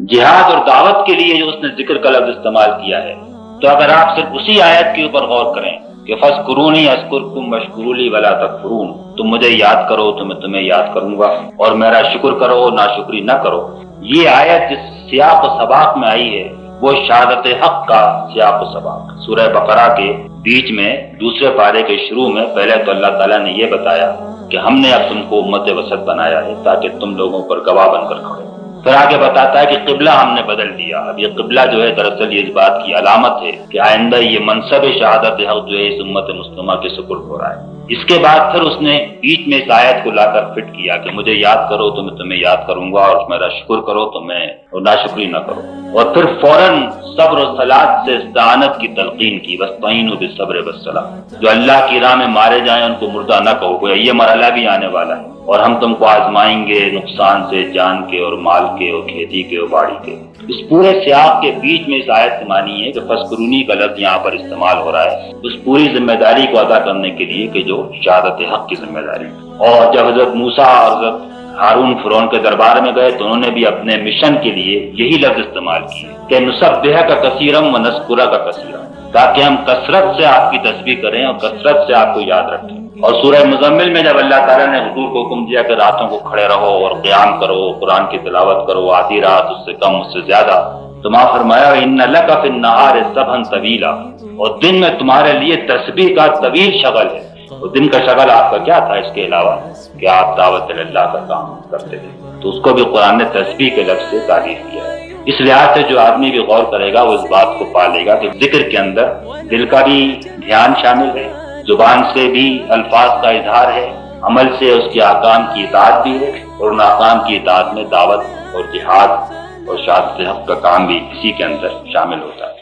جہاد اور دعوت کے لیے جو اس نے ذکر کا لفظ استعمال کیا ہے، تو اگر آپ صرف اسی آیت کے اوپر غور کریں کہ فَاذْكُرُونِي أَذْكُرْكُمْ وَاشْكُرُوا لِي وَلَا تَكْفُرُونَ، تم مجھے یاد کرو تو میں تمہیں یاد کروں گا اور میرا شکر کرو ناشکری نہ کرو، یہ آیت جس سیاق و سباق میں آئی ہے وہ شہادت حق کا سیاق و سباق۔ سورہ بقرہ کے بیچ میں دوسرے پارے کے شروع میں پہلے تو اللہ تعالیٰ نے یہ بتایا کہ ہم نے اب تم کو امت وسط بنایا ہے تاکہ تم لوگوں پر گواہ بن کر کھڑے۔ پھر آگے بتاتا ہے کہ قبلہ ہم نے بدل دیا۔ اب یہ قبلہ جو ہے دراصل یہ اس بات کی علامت ہے کہ آئندہ یہ منصب شہادت حق جو ہے اس امت مسلمہ کے سپرد ہو رہا ہے۔ اس کے بعد پھر اس نے بیچ میں اس آیت کو لا کر فٹ کیا کہ مجھے یاد کرو تو میں تمہیں یاد کروں گا اور میرا شکر کرو تو میں اور ناشکری نہ کرو، اور پھر فوراً صبر و صلاۃ سے استعانت کی تلقین کی، وَاسْتَعِينُوا بِالصَّبْرِ وَالصَّلَاةِ، جو اللہ کی راہ میں مارے جائیں ان کو مردہ نہ کہو، گویا یہ مرحلہ بھی آنے والا ہے اور ہم تم کو آزمائیں گے نقصان سے، جان کے اور مال کے اور کھیتی کے اور باڑی کے۔ اس پورے سیاق کے بیچ میں اس آیت سے معنی ہے کہ فَاذْكُرُونِی کا لفظ یہاں پر استعمال ہو رہا ہے اس پوری ذمہ داری کو ادا کرنے کے لیے کہ جو شہادت حق کی ذمہ داری۔ اور جب حضرت موسیٰ اور حضرت ہارون فرعون کے دربار میں گئے تو انہوں نے بھی اپنے مشن کے لیے یہی لفظ استعمال کیے کہ نسبحک کثیرا ونذکرک کثیرا، تاکہ ہم کثرت سے آپ کی تسبیح کریں اور کثرت سے آپ کو یاد رکھیں۔ اور سورہ مزمل میں جب اللہ تعالیٰ نے حضور کو حکم دیا کہ راتوں کو کھڑے رہو اور قیام کرو، قرآن کی تلاوت کرو، آدھی رات اس سے کم اس سے زیادہ، تو ماں فرمایا ان لک فی النہار سبحا طویلا، اور دن میں تمہارے لیے تسبیح کا طویل شغل ہے۔ اور دن کا شغل آپ کا کیا تھا اس کے علاوہ کہ آپ دعوت اللہ کا کام کرتے تھے، تو اس کو بھی قرآن نے تسبیح کے لفظ سے تعریف کیا ہے۔ اس لحاظ سے جو آدمی بھی غور کرے گا وہ اس بات کو پا لے گا کہ ذکر کے اندر دل کا بھی دھیان شامل ہے، زبان سے بھی الفاظ کا اظہار ہے، عمل سے اس کے احکام کی اطاعت بھی ہے، اور ان احکام کی اطاعت میں دعوت اور جہاد اور شہادت حق کا کام بھی اسی کے اندر شامل ہوتا ہے۔